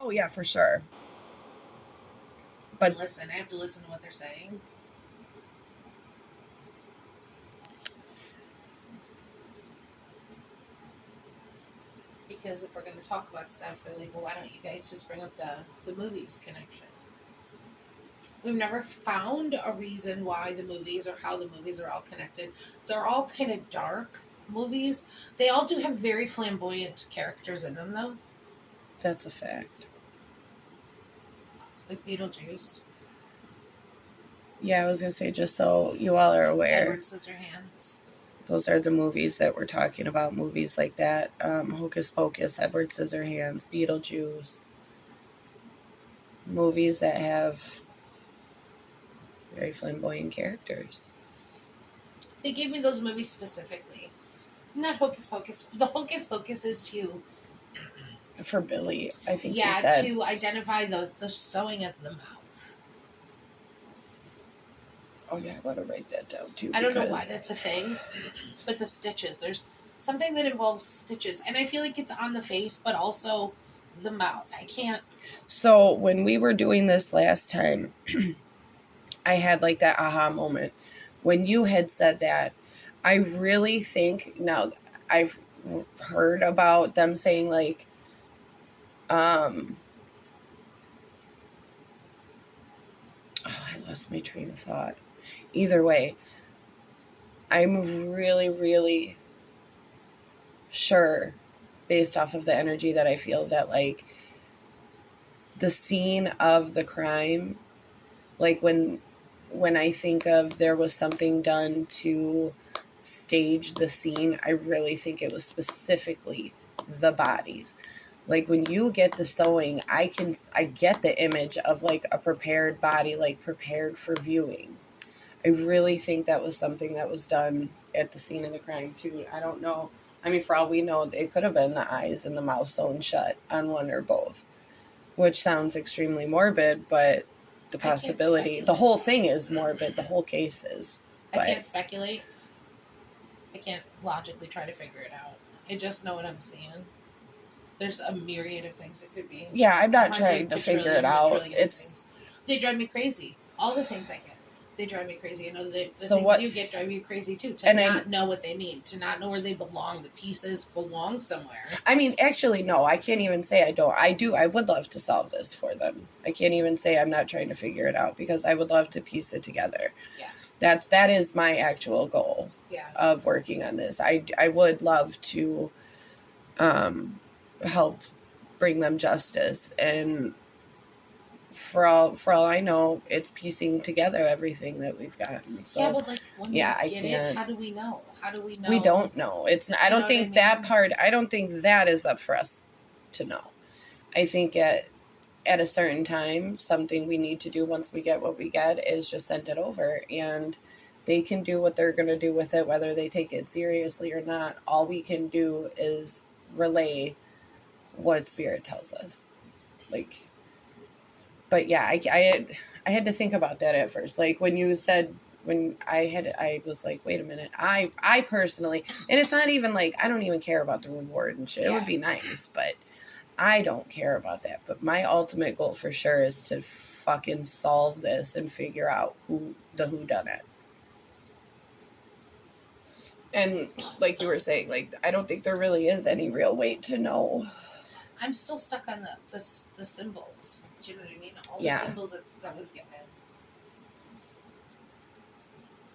Oh, yeah, for sure. But listen, I have to listen to what they're saying. Because if we're going to talk about stuff, they're like, well, why don't you guys just bring up the movies connection? We've never found a reason why the movies or how the movies are all connected. They're all kind of dark movies. They all do have very flamboyant characters in them, though. that's a fact. Like Beetlejuice. Yeah, I was going to say, just so you all are aware. Edward Scissorhands. Those are the movies that we're talking about. Movies like that. Hocus Pocus, Edward Scissorhands, Beetlejuice. Movies that have very flamboyant characters. They gave me those movies specifically. Not Hocus Pocus. The Hocus Pocus is to... For Billy, I think you said. To identify the sewing at the mouth. Oh, yeah, I want to write that down, too. I don't know why that's a thing, but the stitches. There's something that involves stitches. And I feel like it's on the face, but also the mouth. I can't... So, when we were doing this last time, I had, like, that aha moment. When you had said that, I really think... Now, I've heard about them saying, like... Oh, I lost my train of thought. Either way, I'm really, really sure, based off of the energy that I feel, that, like, the scene of the crime, like, when I think of there was something done to stage the scene, I really think it was specifically the bodies. Like, when you get the sewing, I get the image of, like, a prepared body, like, prepared for viewing. I really think that was something that was done at the scene of the crime, too. I don't know. I mean, for all we know, it could have been the eyes and the mouth sewn shut on one or both, which sounds extremely morbid, but the possibility, the whole thing is morbid. The whole case is. But I can't speculate. I can't logically try to figure it out. I just know what I'm seeing. There's a myriad of things it could be. Yeah, I'm not trying to figure it out. They drive me crazy. All the things I get, they drive me crazy. I know the things you get drive you crazy too. To not know what they mean, to not know where they belong. The pieces belong somewhere. I mean, actually, no, I can't even say I don't. I would love to solve this for them. I can't even say I'm not trying to figure it out, because I would love to piece it together. Yeah. That is my actual goal. Yeah. Of working on this. I would love to help bring them justice, and for all I know, it's piecing together everything that we've gotten. So yeah, but like, I can't. How do we know? We don't know. It's. I don't think that part. I don't think that is up for us to know. I think at a certain time, something we need to do once we get what we get is just send it over, and they can do what they're going to do with it, whether they take it seriously or not. All we can do is relay what Spirit tells us. Like, but yeah, I had to think about that at first. Like, when you said, I was like, wait a minute. I personally, and it's not even like, I don't even care about the reward and shit. It would be nice, but I don't care about that. But my ultimate goal for sure is to fucking solve this and figure out who done it. And like you were saying, like, I don't think there really is any real way to know. I'm still stuck on the symbols. Do you know what I mean? All the symbols that was given.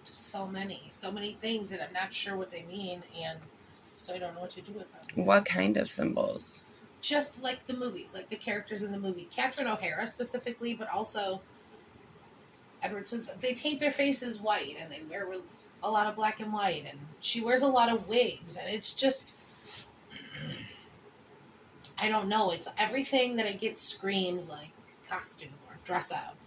Just so many things that I'm not sure what they mean, and so I don't know what to do with them. What kind of symbols? Just like the movies, like the characters in the movie. Catherine O'Hara specifically, but also Edward says they paint their faces white, and they wear a lot of black and white, and she wears a lot of wigs, and it's just, I don't know, it's everything that I get screams like costume or dress up,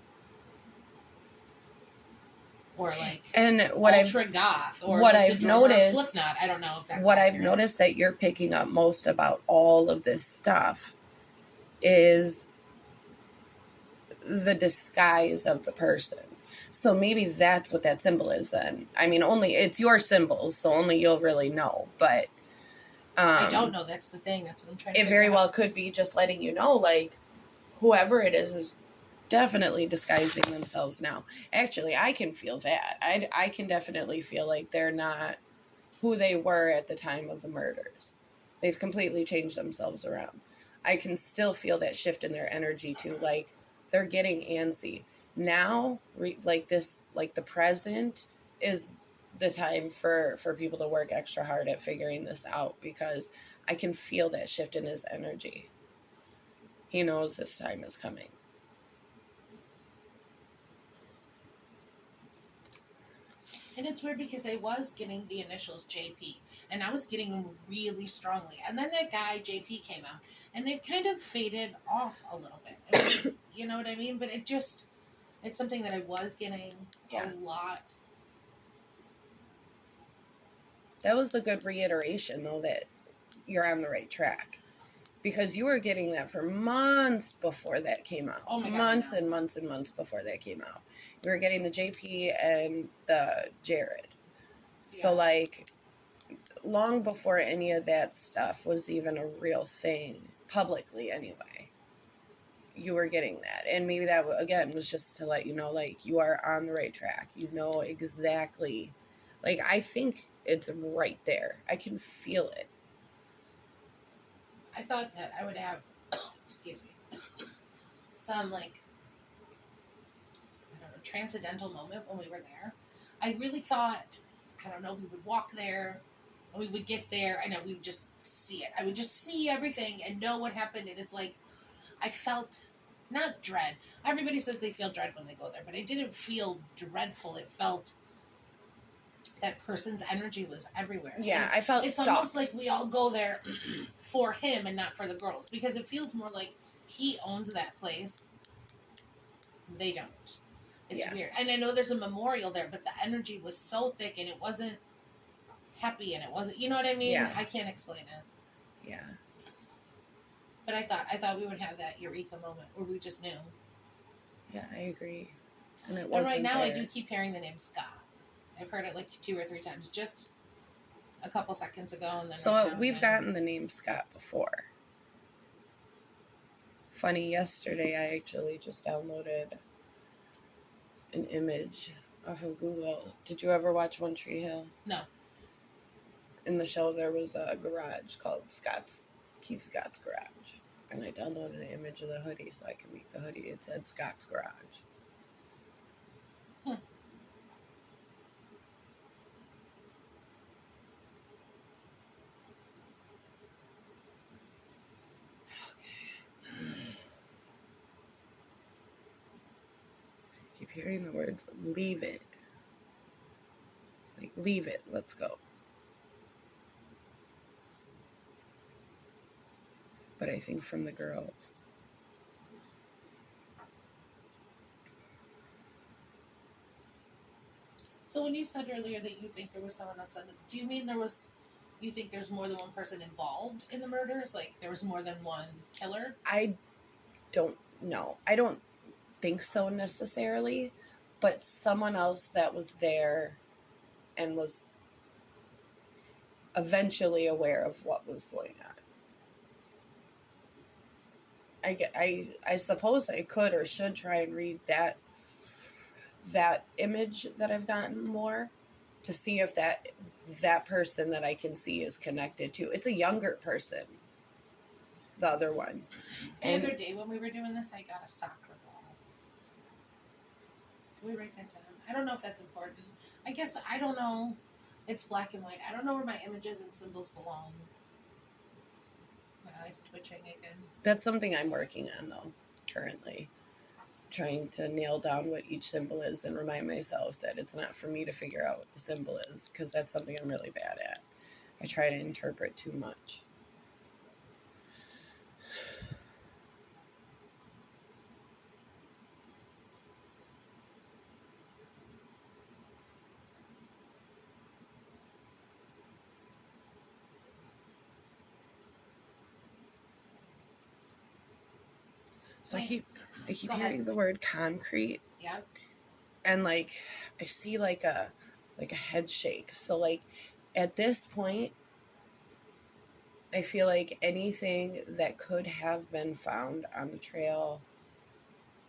or like, and ultra goth, or what like I've noticed, Slipknot. I don't know if that's what I've noticed that you're picking up most about all of this stuff is the disguise of the person. So maybe that's what that symbol is then. I mean, only it's your symbol, so only you'll really know. But I don't know. That's the thing. That's what I'm trying to figure out. It very well could be just letting you know, like, whoever it is definitely disguising themselves now. Actually, I can feel that. I can definitely feel like they're not who they were at the time of the murders. They've completely changed themselves around. I can still feel that shift in their energy too. Like they're getting antsy now. Like this, like the present is the time for people to work extra hard at figuring this out, because I can feel that shift in his energy. He knows this time is coming. And it's weird because I was getting the initials JP, and I was getting them really strongly. And then that guy JP came out, and they've kind of faded off a little bit. I mean, you know what I mean? But it's something that I was getting a lot. That was a good reiteration, though, that you're on the right track. Because you were getting that for months before that came out. Oh my God, months and months and months before that came out. You were getting the JP and the Jared. Yeah. So, like, long before any of that stuff was even a real thing, publicly anyway, you were getting that. And maybe that, again, was just to let you know, like, you are on the right track. You know exactly. Like, I think it's right there. I can feel it. I thought that I would have, excuse me, some, like, I don't know, transcendental moment when we were there. I really thought, I don't know, we would walk there, and we would get there, and we would just see it. I would just see everything and know what happened, and it's like, I felt, not dread. Everybody says they feel dread when they go there, but I didn't feel dreadful. It felt that person's energy was everywhere. Yeah, and I felt it's stalked. Almost like we all go there for him and not for the girls, because it feels more like he owns that place. They don't. It's weird. And I know there's a memorial there, but the energy was so thick, and it wasn't happy, and it wasn't, you know what I mean? Yeah. I can't explain it. Yeah. But I thought we would have that eureka moment where we just knew. Yeah, I agree. And it wasn't right now, there. I do keep hearing the name Scott. I've heard it like 2 or 3 times, just a couple seconds ago. And then so we've gotten the name Scott before. Funny, yesterday I actually just downloaded an image off of Google. Did you ever watch One Tree Hill? No. In the show, there was a garage called Keith Scott's Garage. And I downloaded an image of the hoodie so I could make the hoodie. It said Scott's Garage. Keep hearing the words, leave it. Like, leave it, let's go. But I think from the girls. So when you said earlier that you think there was someone else, do you mean you think there's more than one person involved in the murders? Like there was more than one killer? I don't know. I don't think so necessarily, but someone else that was there and was eventually aware of what was going on. I suppose I could or should try and read that image that I've gotten more to see if that person that I can see is connected to. It's a younger person, the other one. The other day when we were doing this, I got a soccer ball. Did we write that down? I don't know if that's important. I guess, I don't know. It's black and white. I don't know where my images and symbols belong. My eyes twitching again. That's something I'm working on, though, currently. Trying to nail down what each symbol is and remind myself that it's not for me to figure out what the symbol is, because that's something I'm really bad at. I try to interpret too much. So I keep hearing the word concrete. Yeah. And like I see like a head shake. So like at this point I feel like anything that could have been found on the trail,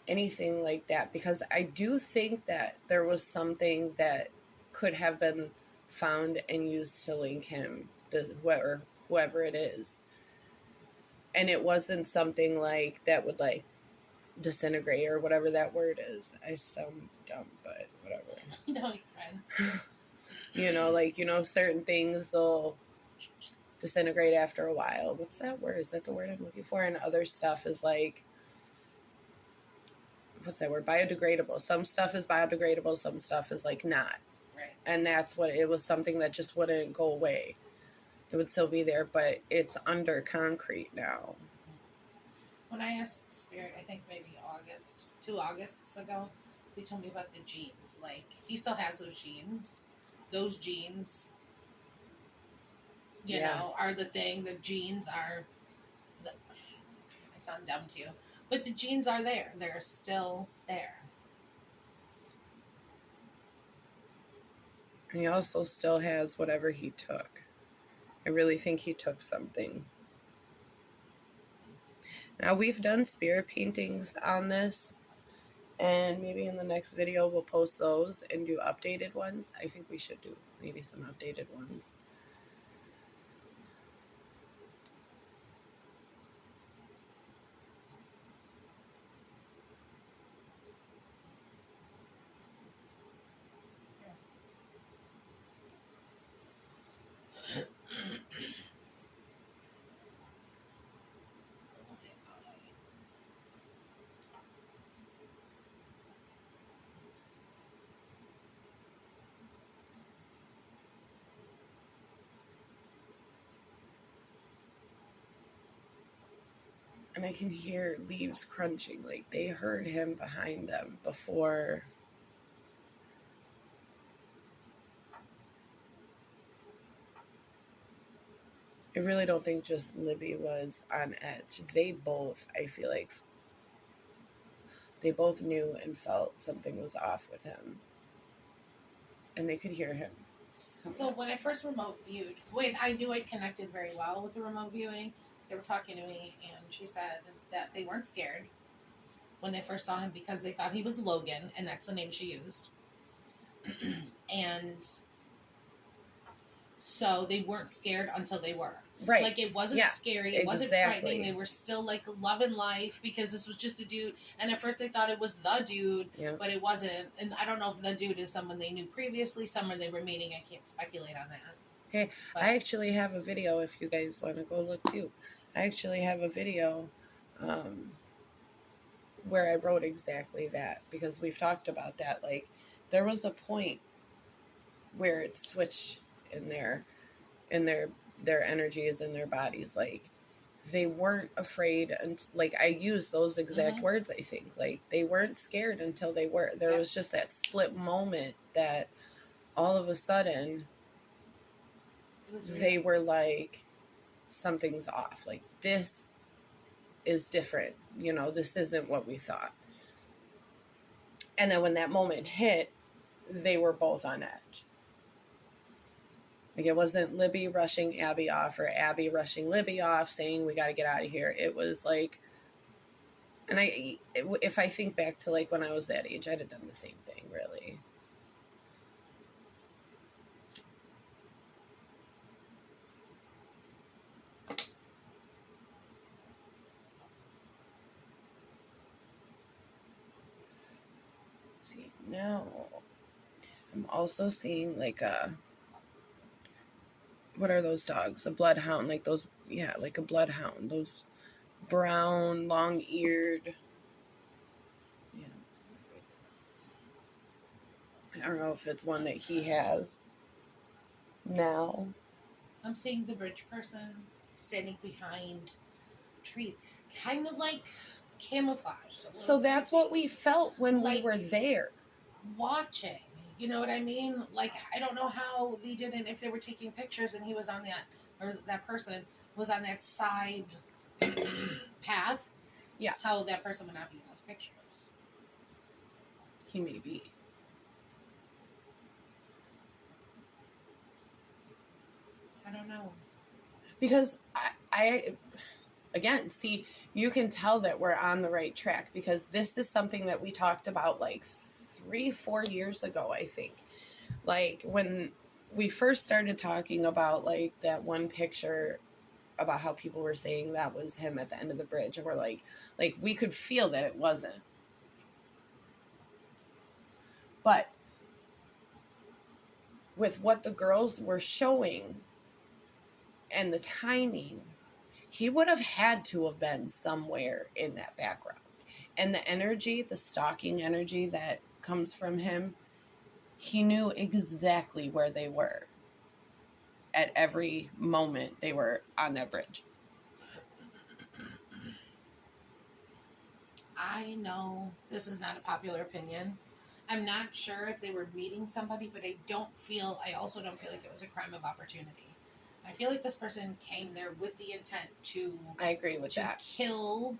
anything like that, because I do think that there was something that could have been found and used to link him to whoever it is. And it wasn't something like that would like disintegrate or whatever that word is. I sound dumb, but whatever. Don't even. You know, like, you know, certain things will disintegrate after a while. What's that word? Is that the word I'm looking for? And other stuff is like, what's that word? Biodegradable. Some stuff is biodegradable, some stuff is like not. Right. And that's what it was, something that just wouldn't go away. It would still be there, but it's under concrete now. When I asked Spirit, I think maybe 2 Augusts ago, they told me about the genes. Like, he still has those genes. Those genes, you know, are the thing. The genes are, I sound dumb to you, but the genes are there. They're still there. And he also still has whatever he took. I really think he took something. Now, we've done spirit paintings on this, and maybe in the next video we'll post those and do updated ones. I think we should do maybe some updated ones. And I can hear leaves crunching, like they heard him behind them before. I really don't think just Libby was on edge. They both, I feel like, they both knew and felt something was off with him. And they could hear him. So when I first remote viewed, I knew I'd connected very well with the remote viewing. They were talking to me, and she said that they weren't scared when they first saw him because they thought he was Logan, and that's the name she used. And so they weren't scared until they were. Right. Like, it wasn't scary. It wasn't frightening. They were still, like, loving life because this was just a dude. And at first they thought it was the dude, but it wasn't. And I don't know if the dude is someone they knew previously, someone they were meeting. I can't speculate on that. Hey, but I actually have a video if you guys want to go look too. I actually have a video where I wrote exactly that because we've talked about that. Like, there was a point where it switched in their energies in their bodies. Like, they weren't afraid, and like I used those exact words. I think like they weren't scared until they were. There was just that split moment that all of a sudden they were like, something's off. Like, this is different. You know, this isn't what we thought. And then when that moment hit, they were both on edge. Like, it wasn't Libby rushing Abby off or Abby rushing Libby off saying, we got to get out of here. It was like, and if I think back to like when I was that age, I'd have done the same thing, really. See, now I'm also seeing like what are those dogs? A bloodhound, like those, yeah, like a bloodhound. Those brown, long-eared. Yeah. I don't know if it's one that he has now. I'm seeing the bridge person standing behind trees, kind of like camouflage. So that's what we felt when we were there. Watching. You know what I mean? Like, I don't know how they didn't, if they were taking pictures and he was on that, or that person was on that side path. Yeah. How that person would not be in those pictures. He may be. I don't know. Because I again, see, you can tell that we're on the right track because this is something that we talked about like 3-4 years ago, I think. Like when we first started talking about like that one picture about how people were saying that was him at the end of the bridge, and we're like we could feel that it wasn't. But with what the girls were showing and the timing, he would have had to have been somewhere in that background. And the energy, the stalking energy that comes from him, he knew exactly where they were at every moment they were on that bridge. I know this is not a popular opinion. I'm not sure if they were meeting somebody, but I also don't feel like it was a crime of opportunity. I feel like this person came there with the intent to... I agree with that. Kill,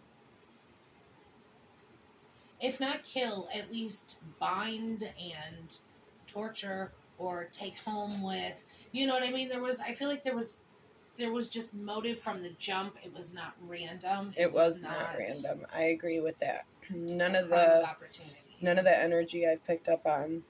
if not kill, at least bind and torture or take home with. You know what I mean? I feel like there was just motive from the jump. It was not random. It was not random. I agree with that. None of the energy I've picked up on.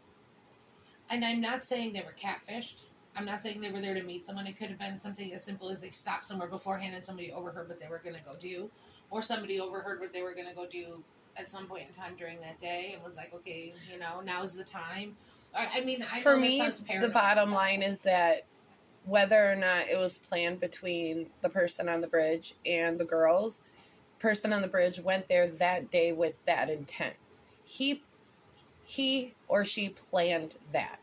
And I'm not saying they were catfished. I'm not saying they were there to meet someone. It could have been something as simple as they stopped somewhere beforehand and somebody overheard what they were going to go do, or somebody overheard what they were going to go do at some point in time during that day and was like, okay, now's the time. I mean, for me, the bottom line is that whether or not it was planned between the person on the bridge and the girls, person on the bridge went there that day with that intent. He or she planned that.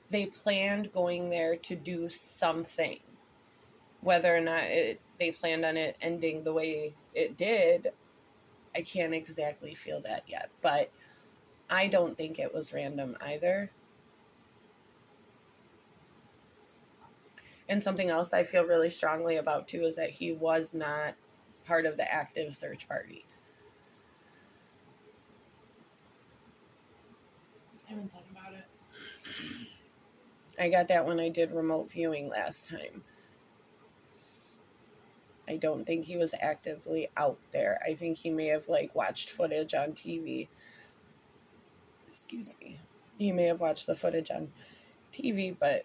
They planned going there to do something. Whether or not they planned on it ending the way it did, I can't exactly feel that yet. But I don't think it was random either. And something else I feel really strongly about, too, is that he was not part of the active search party. I haven't thought about it. I got that when I did remote viewing last time. I don't think he was actively out there. I think he may have, watched footage on TV. Excuse me. He may have watched the footage on TV, but...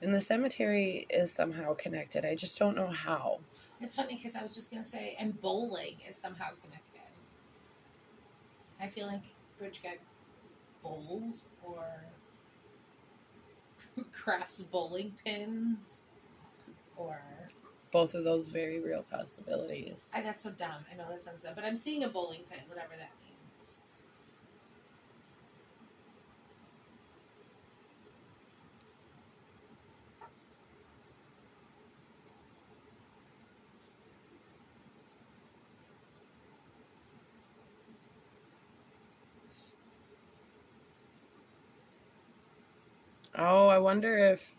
And the cemetery is somehow connected. I just don't know how. It's funny because I was just going to say, and bowling is somehow connected. I feel like Bridge Guy bowls or crafts bowling pins or... Both of those very real possibilities. That's so dumb. I know that sounds dumb. But I'm seeing a bowling pin, whatever that means. Oh, I wonder if...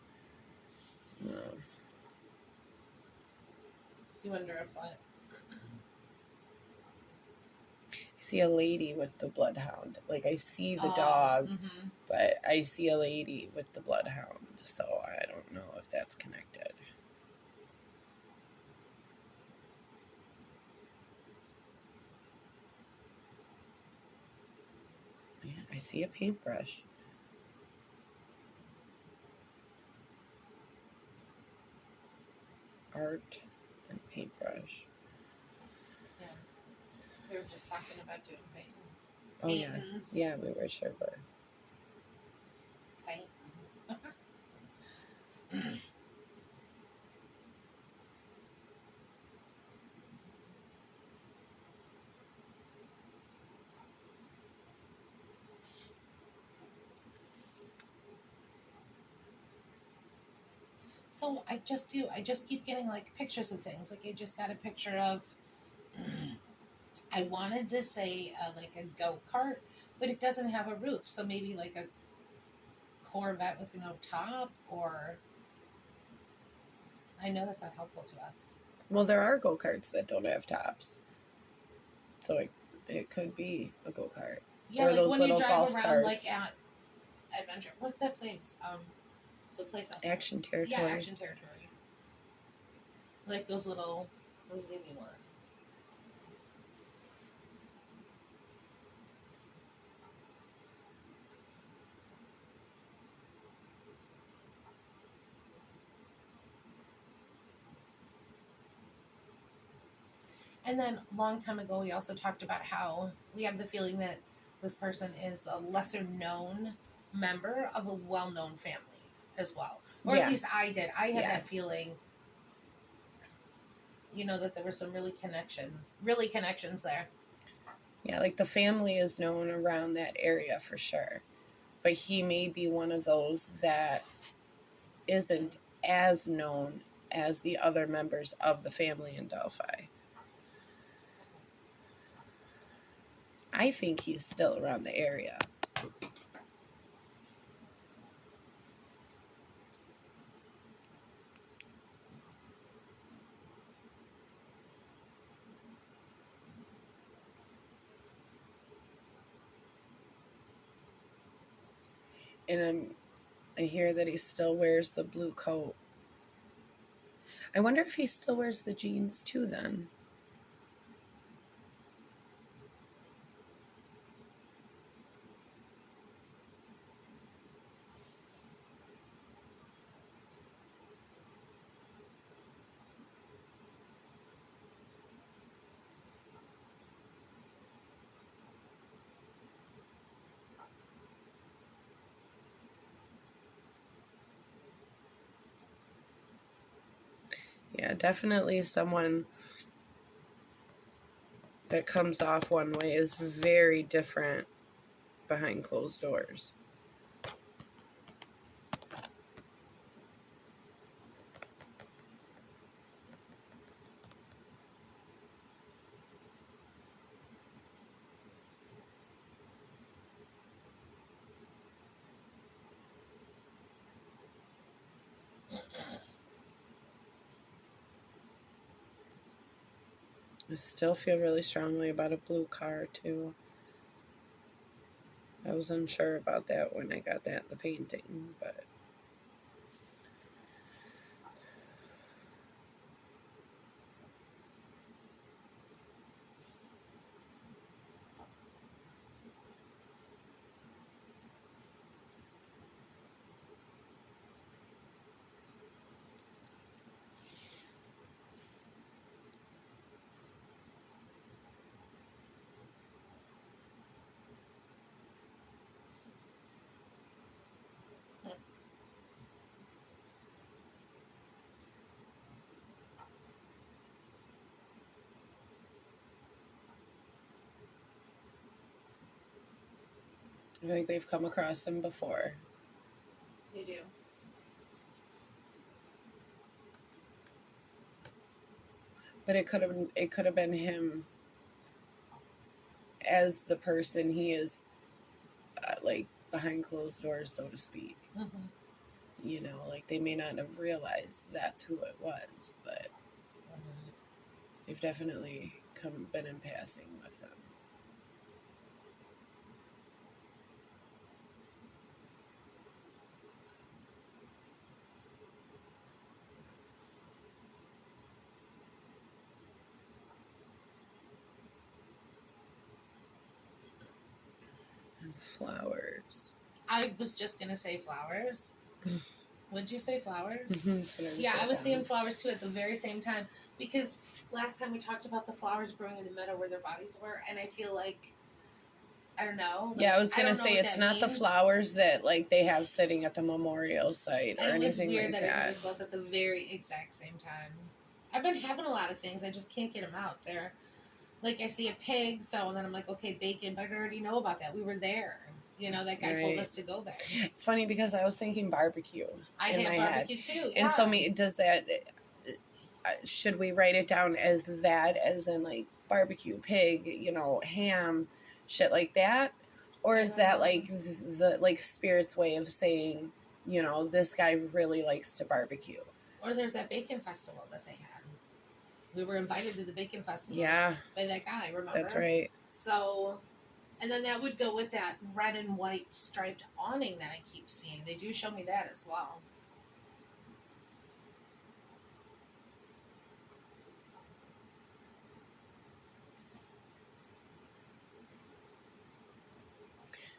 You wonder if what? I see a lady with the bloodhound. I see the dog, but I see a lady with the bloodhound. So I don't know if that's connected. Yeah, I see a paintbrush. Art and paintbrush. Yeah. We were just talking about doing paintings. Oh, paintings. Yeah, we were sure were. Paintings. So I just keep getting pictures of things. I just got a picture of, I wanted to say a go-kart, but it doesn't have a roof. So maybe a Corvette with no top, or I know that's not helpful to us. Well, there are go-karts that don't have tops. So it could be a go-kart. Yeah, or like those when you little drive golf around, carts. like at Adventure. What's that place? The place out there. Action Territory. Yeah, Action Territory. Like those little zoomy ones. And then a long time ago, we also talked about how we have the feeling that this person is a lesser known member of a well known family as well. Or at least I did. I had that feeling, that there were some really connections there. Yeah, like the family is known around that area for sure. But he may be one of those that isn't as known as the other members of the family in Delphi. I think he's still around the area. And I hear that he still wears the blue coat. I wonder if he still wears the jeans too then. Yeah, definitely someone that comes off one way is very different behind closed doors. I still feel really strongly about a blue car too. I was unsure about that when I got that in the painting, but I think they've come across him before. You do. But it could have been him as the person he is, like behind closed doors, so to speak. Mm-hmm. Like they may not have realized that's who it was, but they've definitely been in passing with him. And flowers. I was just gonna say flowers. Would you say flowers? Yeah, I was seeing flowers too at the very same time, because last time we talked about the flowers growing in the meadow where their bodies were, and I feel like, I don't know. Yeah, I was gonna say it's not the flowers that like they have sitting at the memorial site or anything like that. It was weird that it was both at the very exact same time. I've been having a lot of things, I just can't get them out there. Like I see a pig, so then I'm like, okay, bacon, but I already know about that. We were there. That guy told us to go there. It's funny because I was thinking barbecue. I had barbecue too. Yeah. And so does that? Should we write it down as that, as in like barbecue, pig, ham, shit like that, or is that like the like spirit's way of saying, this guy really likes to barbecue? Or there's that bacon festival that they had. We were invited to the bacon festival. Yeah. By that guy, remember? That's right. So, and then that would go with that red and white striped awning that I keep seeing. They do show me that as well.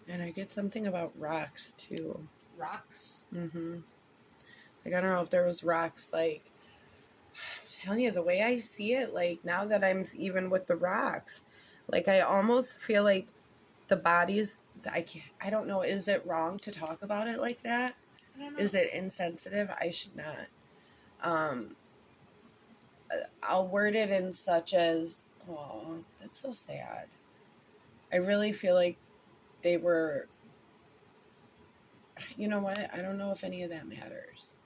And I get something about rocks too. Rocks? Mm-hmm. Like, I don't know if there was rocks, like, I'm telling you, the way I see it, like, now that I'm even with the rocks, like, I almost feel like the bodies, I don't know, is it wrong to talk about it like that? I don't know. Is it insensitive? I should not. I'll word it in such as, oh, that's so sad. I really feel like they were, you know what? I don't know if any of that matters.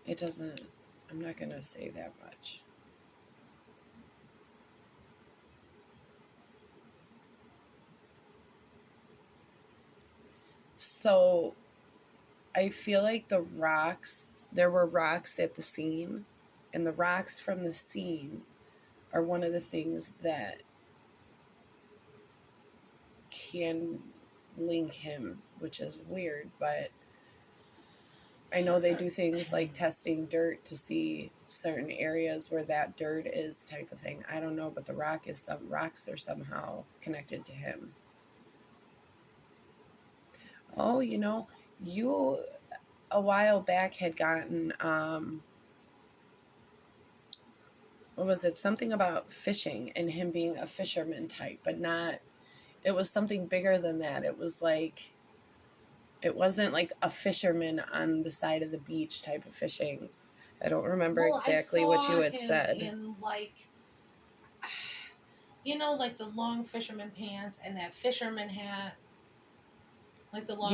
It doesn't, I'm not going to say that much. So I feel like the rocks, there were rocks at the scene, and the rocks from the scene are one of the things that can link him, which is weird, but I know they do things like testing dirt to see certain areas where that dirt is type of thing. I don't know, but the rocks are somehow connected to him. Oh, you a while back had gotten what was it? Something about fishing and him being a fisherman type, but not, it was something bigger than that. It was like, it wasn't like a fisherman on the side of the beach type of fishing. I don't remember exactly what you had said. In like, like the long fisherman pants and that fisherman hat, like the long